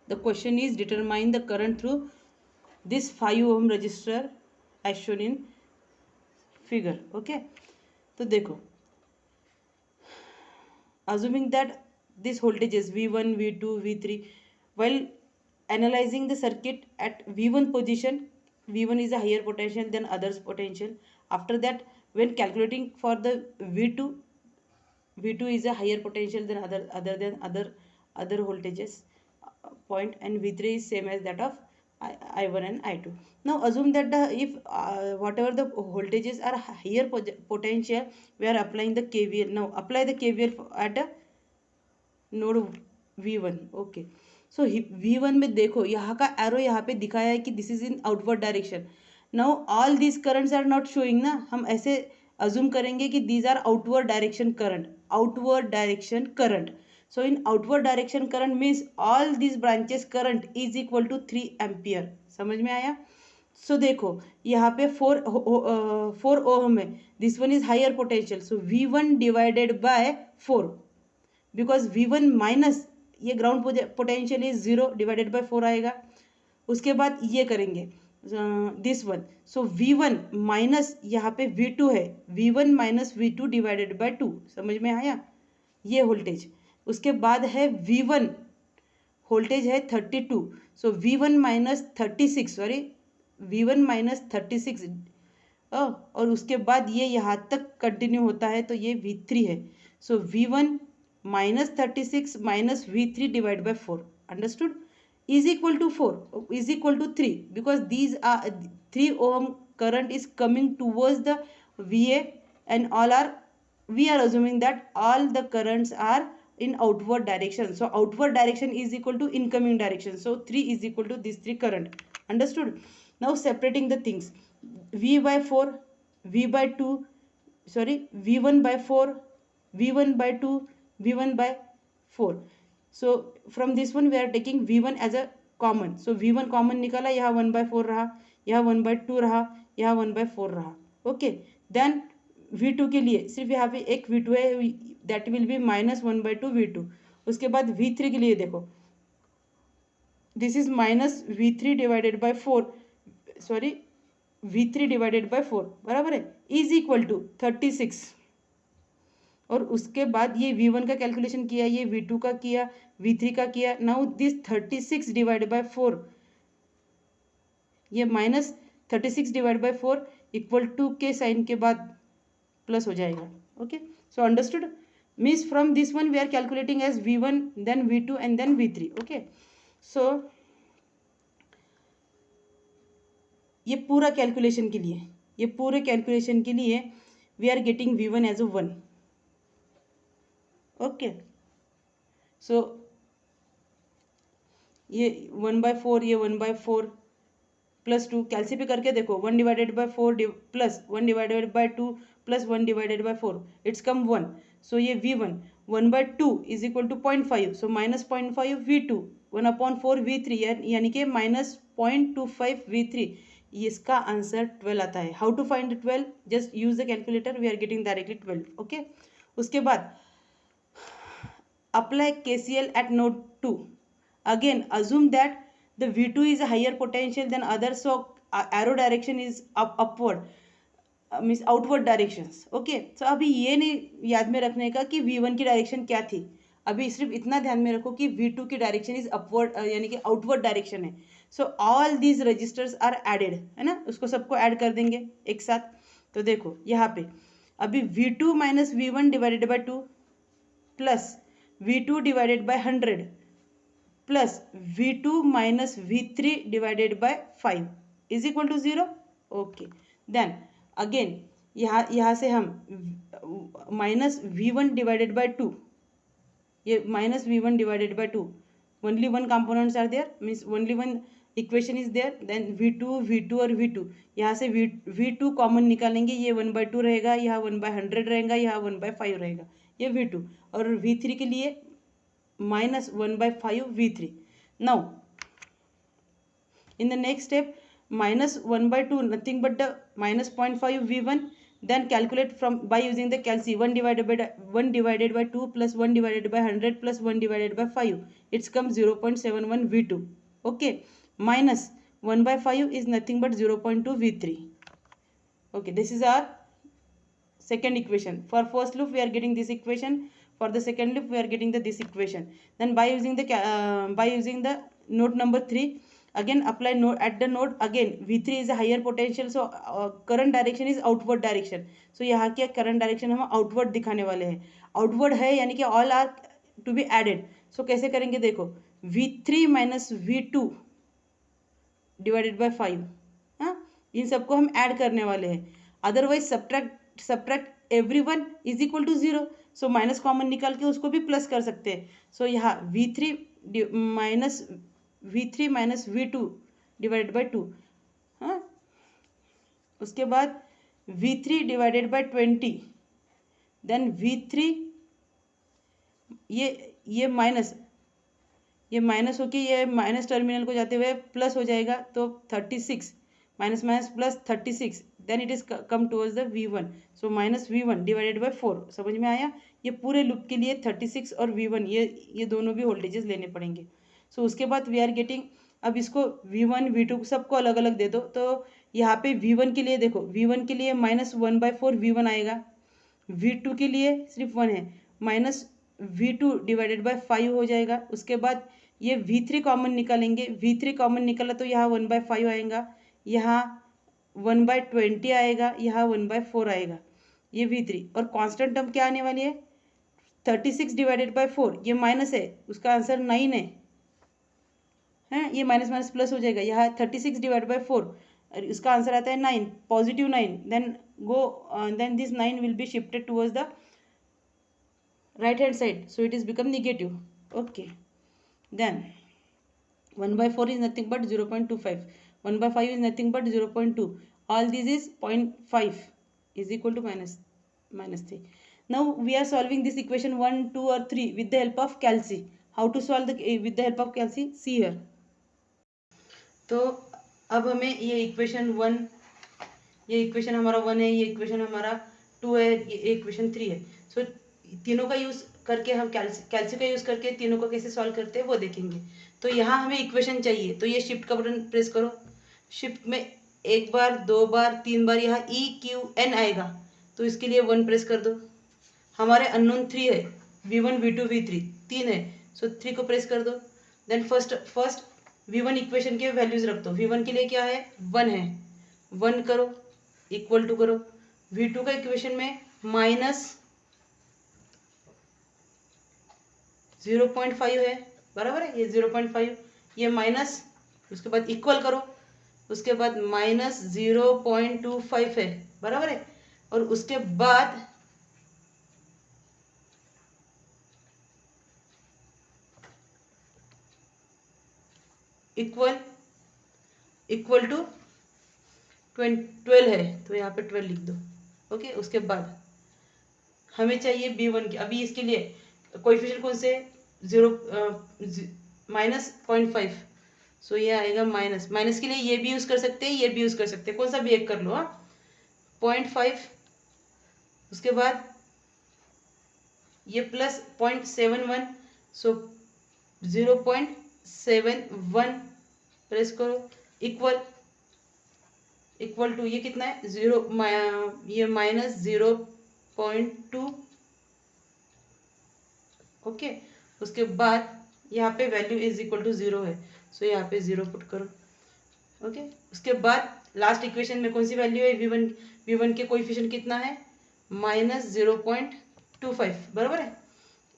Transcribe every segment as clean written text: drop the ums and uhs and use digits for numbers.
The question is determine the current through this 5 ohm resistor as shown in figure. Okay, तो देखो, assuming that this voltages V1, V2, V3, while analyzing the circuit at V1 position, V1 is a higher potential than others potential. After that, when calculating for the V2, V2 is a higher potential than other voltages point, and V3 is same as that of I1 and I2. Now assume that if whatever the voltages are higher potential, we are applying the KVL. Now apply the KVL at a node V1. Okay, so V1 में देखो यहाँ का arrow यहाँ पे दिखाया है कि this is in outward direction. Now all these currents are not showing ना, हम ऐसे अज्यूम करेंगे कि these are outward direction current, outward direction current. So in outward direction current means all these branches current is equal to 3 ampere. समझ में आया? सो देखो यहाँ पे 4 ओहम है, this one is higher potential, so V1 divided by 4, because V1 minus ये ground potential is 0 divided by 4 आएगा. उसके बाद ये करेंगे this one, so V1 minus यहाँ पे V2 है, V1 minus V2 divided by 2. समझ में आया? ये वोल्टेज. उसके बाद है V1 वोल्टेज है 32, सो V1 minus 36, sorry V1 minus 36, और उसके बाद ये यहाँ तक कंटिन्यू होता है, तो ये V3 है. सो V1 minus 36 minus V3 divided by 4, understood, is equal to 4, is equal to 3, because these are 3 ohm current is coming towards the VA, and all are, we are assuming that all the currents are in outward direction. So outward direction is equal to incoming direction, so 3 is equal to these 3 current. Understood? Now separating the things, V by 4, V by 2, sorry, V1 by 4, V1 by 2, V1 by 4. So from this one we are taking V1 as a common. So V1 common निकाला, यहाँ 1/4 रहा, यहाँ 1/2 रहा, यहाँ 1/4 रहा. Okay, then V2 के लिए सिर्फ यहाँ पे एक V2 है, दैट विल बी -1/2 V2. उसके बाद V3 के लिए देखो, this is -V3 divided by 4, sorry V3 divided by 4 बराबर है, इज इक्वल टू 36. और उसके बाद ये V1 का कैलकुलेशन किया, ये V2 का किया, V3 का किया. नाउ दिस 36 डिवाइड बाय 4, ये -36 डिवाइड बाय 4 इक्वल टू के साइन के बाद प्लस हो जाएगा. Okay, so understood. Means from this one we are calculating as V1, then V2 and then V3. Okay, so ये पूरा कैलकुलेशन के लिए, ये पूरे कैलकुलेशन के लिए we are getting V1 as a 1. Okay, so ये 1/4, ये 1/4 प्लस 2 कैलसी पे करके देखो, 1 divided by 4 plus 1 divided by 2 plus 1 divided by 4, it's कम 1. सो ये V1 1/2 is equal to 0.5, so -0.5 V2, 1/4 V3, यानी कि -0.25 V3. इसका आंसर 12 आता है. How to find 12? Just use the calculator, we are getting directly 12. Okay, उसके बाद apply KCL at node 2. Again assume that the V2 is a higher potential than others, so arrow direction is upward, means outward directions. Okay, so अभी ये नहीं याद में रखने का कि V1 की डायरेक्शन क्या थी, अभी सिर्फ इतना ध्यान में रखो कि V2 की डायरेक्शन इज अपवर्ड, यानी कि आउटवर्ड डायरेक्शन है. So all these resistors are added, है ना, उसको सबको ऐड कर देंगे एक साथ. तो देखो यहाँ पे अभी V2 minus V1 divided by 2 plus V2 divided by 100 plus V2 minus V3 divided by 5 is equal to 0. Okay, then again यहाँ से हम -V1 डिवाइडेड बाय 2, ये -V1 divided by 2, only one components are there, means only one equation is there. Then V2 और V2, यहाँ से V2 common निकालेंगे, ये 1/2 रहेगा, यहाँ 1/100 रहेगा, यहाँ 1/5 रहेगा, ये V2. और V3 के लिए -1/5 V3. Now in the next step -1/2 nothing but the -0.5 V1, then calculate from by using the calci 1 divided by 2 plus 1 divided by 100 plus 1 divided by 5, it's come 0.71 v2. Okay, minus 1 by 5 is nothing but 0.2 v3. Okay, this is our second equation. For first loop we are getting this equation, for the second loop we are getting this equation. Then by using the node number 3, again apply node at the node. Again v3 is a higher potential, so current direction is outward direction. So यहाँ क्या current direction हम outward दिखाने वाले हैं, outward है यानी कि all are to be added. So कैसे करेंगे, देखो v3 minus v2 divided by 5, हाँ इन सबको हम ऐड करने वाले हैं. Otherwise subtract everyone is equal to 0. So minus common निकाल के उसको भी प्लस कर सकते हैं. सो यहाँ v3 minus v2 divided by 2, हाँ. उसके बाद v3 divided bye 20, then v3 ये माइनस होके ये माइनस टर्मिनल को जाते हुए प्लस हो जाएगा, तो 36 minus minus plus 36, then it is come towards the v1. So minus v1 divided by 4. समझ में आया. ये पूरे लूप के लिए 36 और v1 ये दोनों भी वोल्टेजेस लेने पड़ेंगे. सो उसके बाद वी आर गेटिंग, अब इसको v1 v2 सबको अलग अलग दे दो. तो यहाँ पे v1 के लिए देखो, v1 के लिए माइनस 1/4 v1 आएगा, v2 के लिए सिर्फ 1 है, माइनस v2 डिवाइडेड बाय 5 हो जाएगा. उसके बाद ये v3 कॉमन निकालेंगे, v3 कॉमन निकाला तो यहाँ 1/5 आएगा, यहाँ 1/20 आएगा, यहाँ 1/4 आएगा, ये v3. और कांस्टेंट टर्म क्या आने वाली है, 36 डिवाइडेड बाय 4, ये माइनस है, उसका आंसर 9 है, हैं. ये माइनस माइनस प्लस हो जाएगा, यहाँ 36 डिवाइडेड बाय 4, इसका आंसर आता है 9, positive 9. Then this 9 will be shifted towards the right hand side, so it is become negative. Okay, then 1/4 is nothing but 0.25, 1/5 is nothing but 0.2, all this is 0.5 is equal to minus 3. Now we are solving this equation 1, 2 or 3 with the help of calci. How to solve with the help of calci, see here. तो अब हमें ये equation 1, ये equation हमारा 1 है, ये equation हमारा 2 है, ये इक्वेशन 3 है. सो तीनों का यूज करके हम कैल्सी का यूज करके तीनों को कैसे सॉल्व करते हैं वो देखेंगे. तो यहाँ हमें इक्वेशन चाहिए, तो ये शिफ्ट का बटन प्रेस करो. शिफ्ट में एक बार, 2 बार, 3 बार यहाँ EQN आएगा, तो इसके लिए 1 प्रेस कर दो. हमारे अननोन 3 है, v1 v2 v3 3 है, सो 3 को प्रेस कर दो. देन फर्स्ट v1 इक्वेशन के वैल्यूज रख दो. v1 के लिए क्या है, 1 है, 1 करो, इक्वल टू करो. v2 का इक्वेशन में माइनस 0.5 है, बराबर है, ये 0.5, ये माइनस, उसके बाद इक्वल करो, उसके बाद माइनस 0.25 है, बराबर है. और उसके बाद इक्वल टू 12 है, तो यहाँ पे 12 लिख दो. ओके, उसके बाद हमें चाहिए b1 की. अभी इसके लिए कोएफिशिएंट कौन से, माइनस 0.5, सो ये आएगा माइनस के लिए ये भी यूज कर सकते हैं, ये भी यूज कर सकते हैं, कौन सा भी एक कर लो. 0.5, उसके बाद ये प्लस 0.71, सो 0.71 प्रेस करो, इक्वल टू ये कितना है, ये माइनस 0.2. ओके, उसके बाद यहाँ पे वैल्यू इज इक्वल टू 0 है, सो यहाँ पे 0 पुट करो. ओके, उसके बाद लास्ट इक्वेशन में कौन सी वैल्यू है, v1 के कोएफिशिएंट कितना है, माइनस 0.25, बराबर है,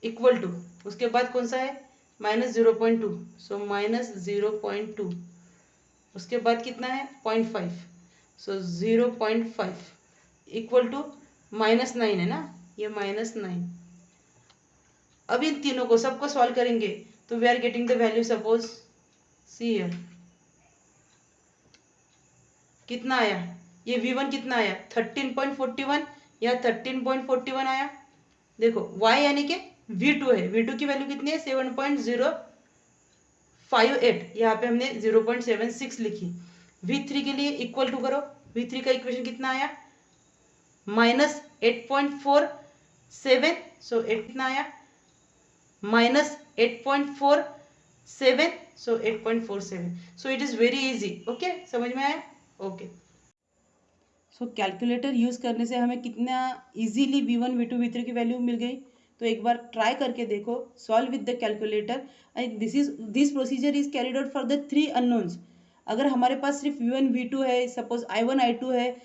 इक्वल टू, उसके बाद कौन सा है, माइनस 0.2, सो माइनस 0.2, उसके बाद कितना है, 0.5, सो 0.5 इक्वल टू माइनस 9 है ना, ये माइनस 9. अब इन तीनों को सबको सॉल्व करेंगे, तो we are getting the value, suppose see here कितना आया, ये v1 कितना आया, 13.41 या 13.41 आया. देखो y यानी कि v2 है, v2 की वैल्यू कितनी है, 7.058, यहाँ पे हमने 0.76 लिखी. v3 के लिए इक्वल टू करो, v3 का इक्वेशन कितना आया, माइनस 8.47, सो 8 कितना आया, minus 8.47, so 8.47. So it is very easy. Okay, समझ में आया? ओके. सो कैलकुलेटर यूज करने से हमें कितना इजीली V1 V2 V3 की वैल्यू मिल गई. तो एक बार ट्राई करके देखो, solve with the calculator. And this procedure is carried out for the 3 unknowns. अगर हमारे पास सिर्फ V1 V2 है, सपोज I1 I2 है,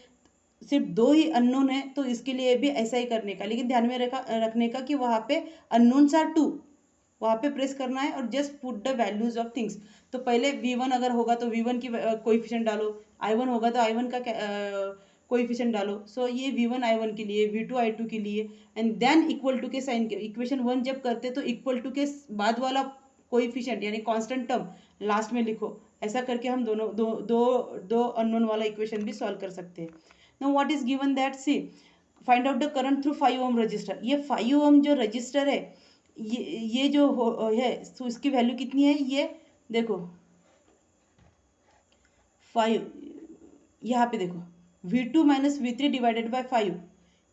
सिर्फ 2 ही अननोन है, तो इसके लिए भी ऐसा ही करने का. लेकिन ध्यान में रखने का कि वहाँ पे अननोन्स आर 2, वहाँ पे प्रेस करना है और just put the values of things. तो पहले V1 अगर होगा तो V1 की कोएफिशिएंट डालो, I1 होगा तो I1 का कोएफिशिएंट डालो. सो ये V1 I1 के लिए, V2 I2 के लिए, एंड देन इक्वल टू के साइन के इक्वेशन 1 जब करते तो इक्वल टू के बाद वाला कोएफिशिएंट यानी कांस्टेंट टर्म लास्ट में लिखो. ऐसा करके हम दोनों दो अननोन वाला इक्वेशन भी सॉल्व कर सकते हैं. Now what is given that, see find out the current through 5 ohm resistor. ये 5 ओम जो रजिस्टर है, ये जो है, तो इसकी वैल्यू कितनी है, ये देखो 5, यहाँ पे देखो V2 minus V3 divided by 5.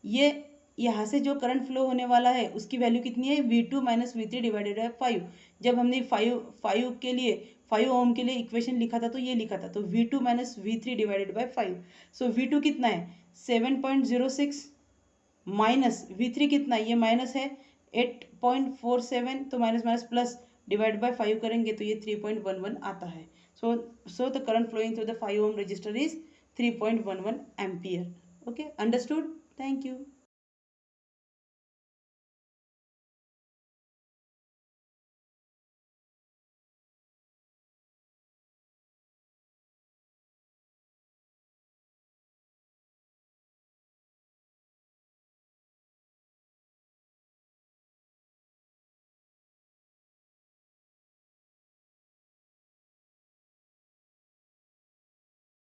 ये यहाँ से जो करंट फ्लो होने वाला है उसकी वैल्यू कितनी है, V2 minus V3 divided by 5. जब हमने 5 के लिए 5 ओम के लिए इक्वेशन लिखा था तो ये लिखा था, तो V2 minus V3 divided by 5. So V2 कितना है 7.06 माइनस V3 कितना है, ये माइनस है 8.47, तो minus minus plus divide by 5 करेंगे तो ये 3.11 आता है. So the current flowing through the 5 ohm resistor is 3.11 ampere. Okay, understood? Thank you.